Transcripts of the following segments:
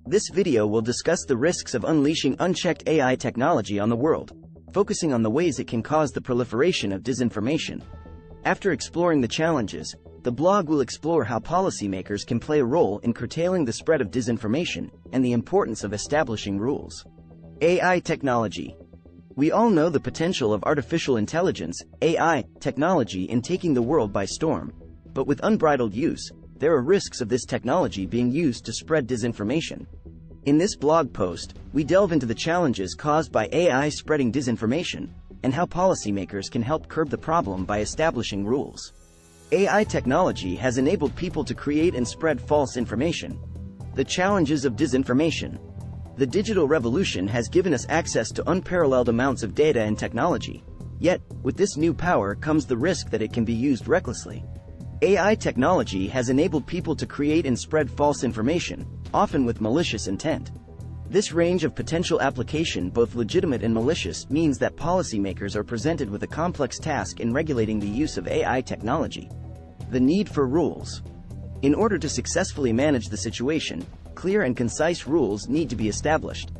This video will discuss the risks of unleashing unchecked AI technology on the world, focusing on the ways it can cause the proliferation of disinformation. After exploring the challenges, the blog will explore how policymakers can play a role in curtailing the spread of disinformation and the importance of establishing rules. AI technology. We all know the potential of artificial intelligence, AI, technology in taking the world by storm. But with unbridled use, there are risks of this technology being used to spread disinformation. In this blog post, we delve into the challenges caused by AI spreading disinformation, and how policymakers can help curb the problem by establishing rules. AI technology has enabled people to create and spread false information. The challenges of disinformation. The digital revolution has given us access to unparalleled amounts of data and technology. Yet, with this new power comes the risk that it can be used recklessly. AI technology has enabled people to create and spread false information, often with malicious intent. This range of potential application, both legitimate and malicious, means that policymakers are presented with a complex task in regulating the use of AI technology. The need for rules. In order to successfully manage the situation, clear and concise rules need to be established.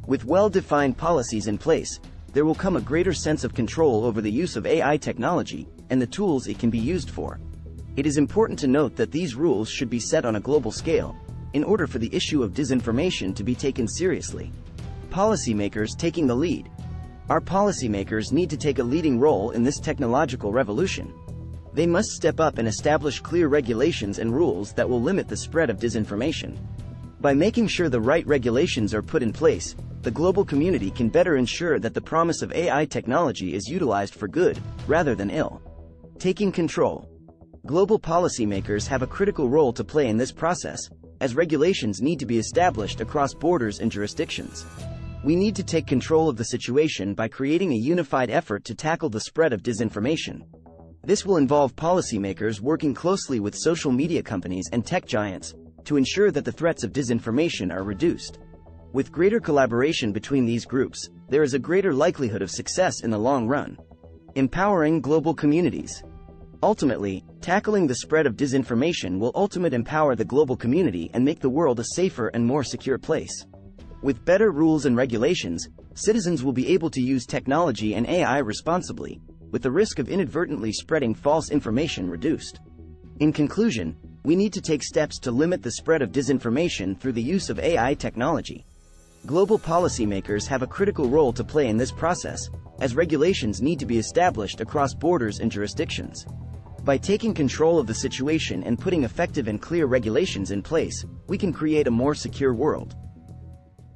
With well-defined policies in place, there will come a greater sense of control over the use of AI technology and the tools it can be used for. It is important to note that these rules should be set on a global scale, in order for the issue of disinformation to be taken seriously. Policymakers taking the lead. Our policymakers need to take a leading role in this technological revolution. They must step up and establish clear regulations and rules that will limit the spread of disinformation. By making sure the right regulations are put in place, the global community can better ensure that the promise of AI technology is utilized for good, rather than ill. Taking control. Global policymakers have a critical role to play in this process, as regulations need to be established across borders and jurisdictions. We need to take control of the situation by creating a unified effort to tackle the spread of disinformation. This will involve policymakers working closely with social media companies and tech giants to ensure that the threats of disinformation are reduced. With greater collaboration between these groups, there is a greater likelihood of success in the long run. Empowering global communities. Ultimately, tackling the spread of disinformation will ultimately empower the global community and make the world a safer and more secure place. With better rules and regulations, citizens will be able to use technology and AI responsibly, with the risk of inadvertently spreading false information reduced. In conclusion, we need to take steps to limit the spread of disinformation through the use of AI technology. Global policymakers have a critical role to play in this process, as regulations need to be established across borders and jurisdictions. By taking control of the situation and putting effective and clear regulations in place, we can create a more secure world.